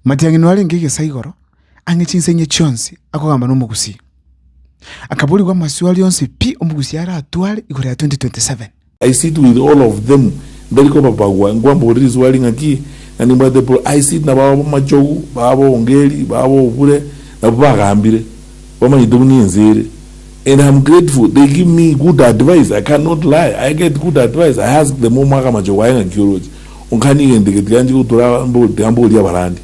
Matiang'i nwali ngige saigoro ang'echinsenye chionsi akogamba n'omugusi akaburirwa amaswali yonse pi omugusi yari atware igoro ya 2027. I sit with all of them ndariko papagwa ngwambori zwali ngaki nani mbade I sit na babo machogu babo ongeli babo obure na bagambire bamanyidumuni nzire, and I'm grateful. They give me good advice. I cannot lie. I get good advice. I ask them omaka machogu ayenga kyoroji onkani ndigetiganji kutura mbo lia barandi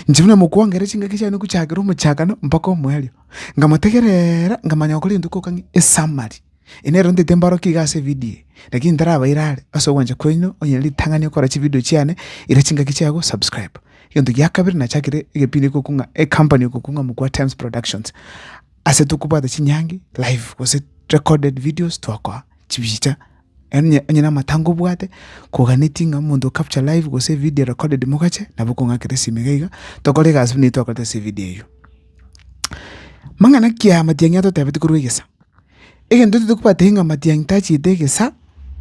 njimuna mukuangere chingakicha nukuchakira umuchakano mpaka omwelio ngamategerera ngamanya okoli nduko kangi esamari enero ndete mbaro kigase video lakini ndaraba irare aso wanje kwino onyeli tangani okora chi video chiane ira chingakicha yago subscribe yondo yakabiri na chakire egepini kokunga company kokunga Mugwa Times Productions asetukubata chinyangi live was recorded videos twakwa chibicha enya matango bwate koganitinga mundu capture live go se video recorded mukache nabukonga kiresi megaiga tokole gas ni tokole se video yo mangana kia matianga to tabeti kurwegesa egendo tukubate hinga matianga tachi degesa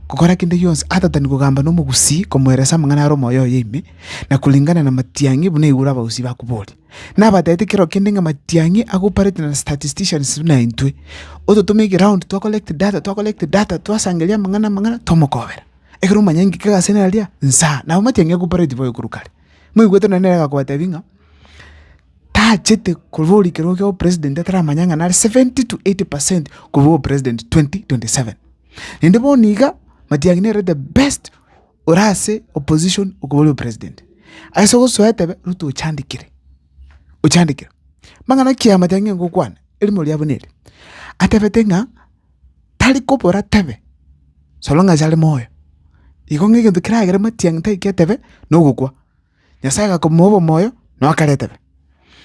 kokora kinde yons atata nikugamba no mugusi komweresa mangana ro moyo yime na kulingana na matiangi bune igura bagusi bakuboli nabatete kiro kendinga matiangi aguparate na statisticians na intwe oto to make round to collect data to sangelia mangana tomokobera ekero manyangi kaga senalia nsa na matiangi aguparate boyo kurukale muigweto na nera kwa tavinga ta chete kulvoli kero kyo president atara manyanga na 70 to 80% kuvo president 2027 ndebo niga Matiang'i nere the best orase opposition ukubolo president aiso soetebe ruto uchandikire mangana kia Matiang'i ngokwana elimo lyabonele atebetenga tali kopora tebe solonga jale moyo ikonge kintu kiragere Matiang'i taiketebe nogukwa nyasaga komobo moyo no akaretebe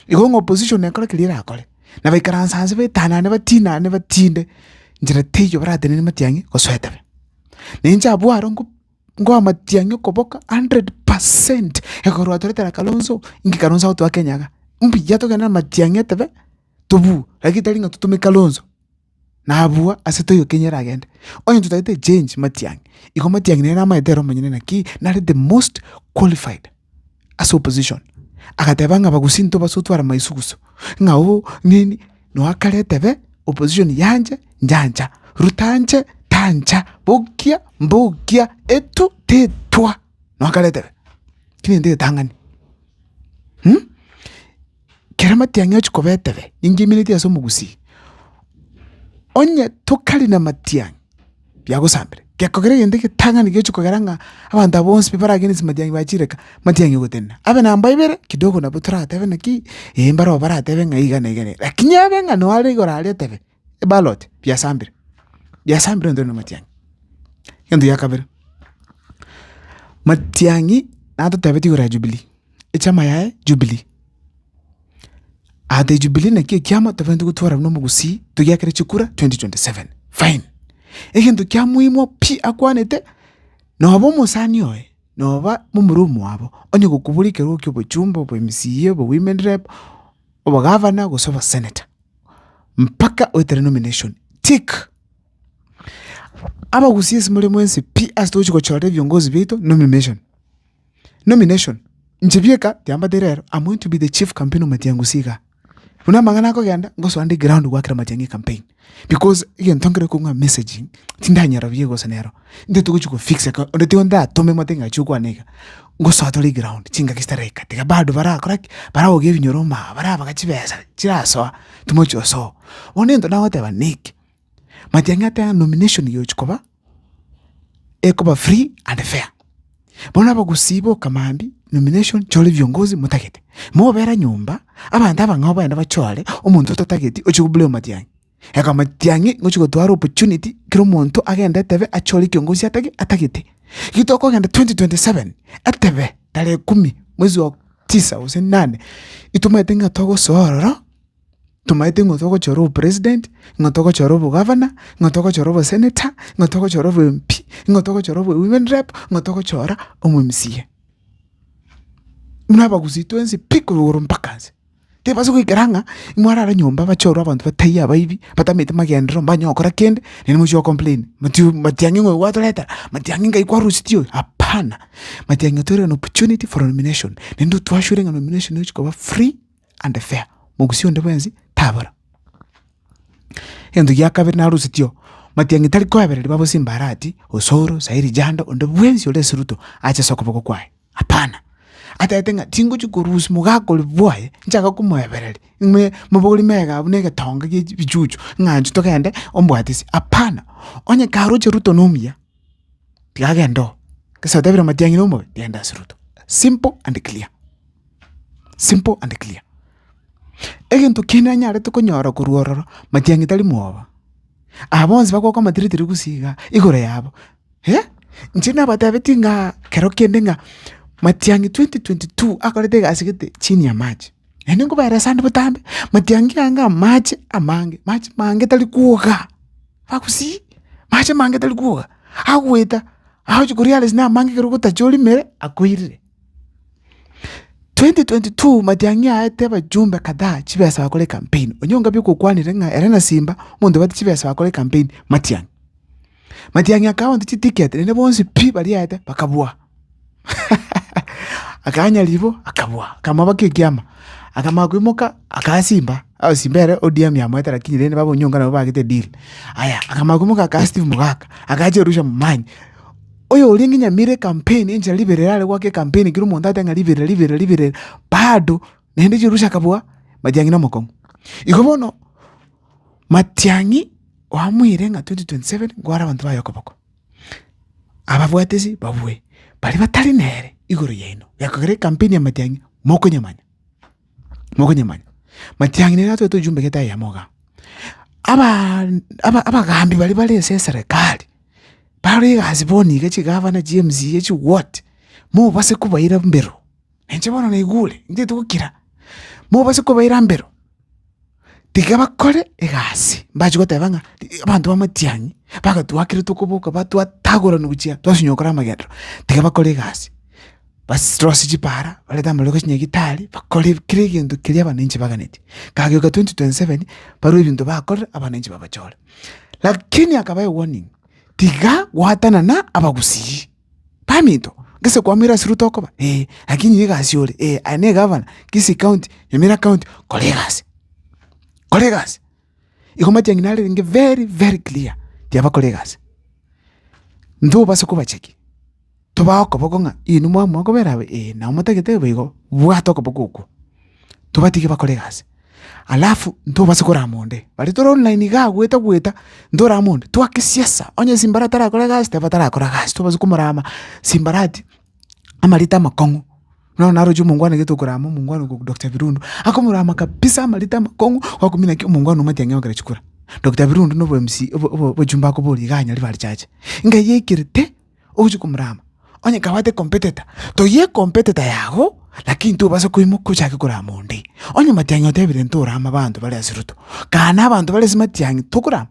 ikongo opposition nekora kilira akole na baikaransanse betanane batinane batinde njira teyo baratene Matiang'i kosoetebe ninja abwaro ngo Matiang'i koboka 100% ekoro atoreta Kalonzo ingi Kalonzo auto akenyaga mbiya to kana Matiang'i tebe tobu lakitalinga tutume Kalonzo na abua aseto yo kenyera agende onye tutaite change Matiang'i iko Matiang'i nena maedero manyene na ki na the most qualified as opposition akatebanga bagusinto basutwara maisuguso ngao nini no akaletebe opposition yanje njanja rutanje tanja mbogia etu tetwa no akaletebe kini ndie tangani kera Matiang'i ochikobetebe ingi minute yaso mugusi onye tokali na Matiang'i byagosambire gekogere yende kitangani gechukogeranga abanda bonse bibara gene Matiang'i bachireka Matiang'i gotenna abe namba ibere kidogo na butra tebe naki embaro bara tebe ngaiga na igene lakini abe ngano ale igora ale tebe ballot byasambire ndo na Matiang'i yendo yakabere Matiang'i nato tabeti gora Jubilee echama yae Jubilee ade Jubilee na kiama tavendu gutwara no mugusi tugyakere chikura 2027 fine egendo kya muimo pi akwanete no abo musani oe no ba mumurumu abo onye gukubulike rokyo bochumba bo MCA bo women rep obo governor go soba senator mpaka oitere nomination tick aba gusisi mule mwense pi astochi ko chore viongozi bito nomination njibieka tiamba derero I'm going to be the chief campaign Matiang'i siga una mangana ko ganda ngoso underground wakira Matiang'i campaign because again tongere ko nga messaging tindanya rabye go sanero nde tukuchi ko fixe ko nde onda tome matenga chukwa nega ngoso atoli ground chinga kistareka tiga bado bara koraki bara ogevi nyoroma bara bakachibesa chiraso tumocho so onendo na wote baniki Matiang'i ata nomination yo chikoba ekoba free and fair bona bagusibo kamambi nomination chole viongozi mutakete mo bera nyumba abantu abangabo yanda bachole umuntu totaketi ochikubule Matiang'i eka Matiang'i ngochiko twara opportunity kiro muntu agenda tebe achole kiongozi atakete kitoko genda 2027 atebe dale 10 mwezi wa 9 ose 8 itumete ngatogo sororo tumaite ngotoko choro president ngotoko choro governor ngotoko choro senator ngotoko choro MP ngotoko choro women rep ngotoko chora MCA mnaba kuzitwenzi piko woro mpakaze te baso kuikaranga imwara nyomba bachoro abantu bataya bayibi batamete magendro banyokora kende ni mucho complain Matiang'i ngwe wato leta Matiang'i ngai kwa rusitio apa apana matiangi tore an opportunity for a nomination nendo twashure a nomination which go free and fair mugusio ndebwenzi tabara endo yakabiri na rusitio matiangi tali kwabereri babo simbarati osoro sairi janda ondebwenzi ole siruto acha sokoboko kwae apana ata etenga tingo chukurusi mugako libwaye nchaka kumwebereri ngwe mabogoli mega abunege tonga bijuju nganju tokende ombwatisi apana onye karo cheruto nomia tiagendo kesa tabira matiangi nombo tienda siruto simple and clear egento kina nyare to konyora kuruororo matiangi tali muoba abonzi bakoko matiritiri gusiga igore yabo nchina batabetinga kero kendenga matiangi 2022 akorete asigete chini ya maji ngo bayira sande butambe matiangi anga maji amange maji mange tali kuoga fakusi maji mange tali kuoga aweta chukuriales na mange kero kutajoli mere akoirire 2022 matiangi aete bajumbe kadhaa chibesa bakole campaign onyonga biko kwanire nga erena simba mundu bati chibesa bakole campaign matiangi account chi ticket ne bonsi pi bali aete bakabua akanya libo akabua kama bakikiama akamakwimoka akasimba au simbere ODM ya mweta lakini rene babo nyonga na bagite deal aya akamakwimoka ka Steve Mugaka akajerusha mumanyi oyo ulinginya mire campaign inja liberale kwake campaign kiru mondata nga liberale bado nende jirusha kabua matiangi na mokongo ikobono matiangi wamwire nga 2027 gwara bantu bayokoboko ababwatesi babwe bali batali nere igoro yeno yakagere campaign ya matiangi moko nyamanya matiangi ne nato jumbe keta ya moga aba gambi bali serikali bari aziboni ke chigavana GMZ yechi what mo base kubaira mbero enche bona na igule nde tukira mo base kubaira mbero tigaba kore egasi mbaje gotebanga abantu bamatiangi bakatwakire tukubuka batwatagora nubuchia twasinyokora magendo tigaba kore egasi bas trosi chipara baleta maloko chinyagitali bakore kire kintu kiri abanenje baganeti kagyo ka 2027 baro ibintu bakore abanenje babachora lakini akabaye warning tiga watana na abagusi pamito ngese kwamira siruto koba lakini yigasi yole ane governor kisi county yamira county kolegas ikomati nginale nge very very clear tiaba kolegas ndo baso kuba cheki toba ko bokonga inu mwa ko berabe na umutagete bego bwato ko bokuko toba tike ba kolegas alafu ndo base kora monde bali toro online ga gweta ndo ramonde to akisiasa onye simbarata ra kora gas teba tara kora gas to base kumurama simbarati amalita makongo no naroju mungwana geto kurama mungwana ku Dr. Birundu akomurama kabisa amalita makongo kwa kumina ki mungwana umatiange wakare chukura Dr. Birundu no MC bo jumba ko boli ganya libali chache nga yekirte oju kumurama onye kawate competitor to ye competitor yago lakini tu basa kuimuko chake kura monde onye matiangi otebire nturama bantu bali asiruto kana abantu bali simatiangi tukurama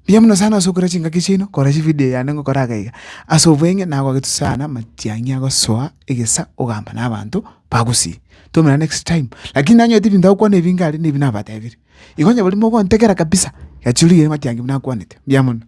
biamno sana sokura chinga kichino kora chi video yanengo kora gaiga asovenge nago gitu sana matiangi ago soa egesa ogamba nabantu bagusi tumira next time lakini nanyo tibinda kwa nevingali nebina bataviri igonye bali moko ntekera kabisa yachuliye matiangi mna kwanete biamno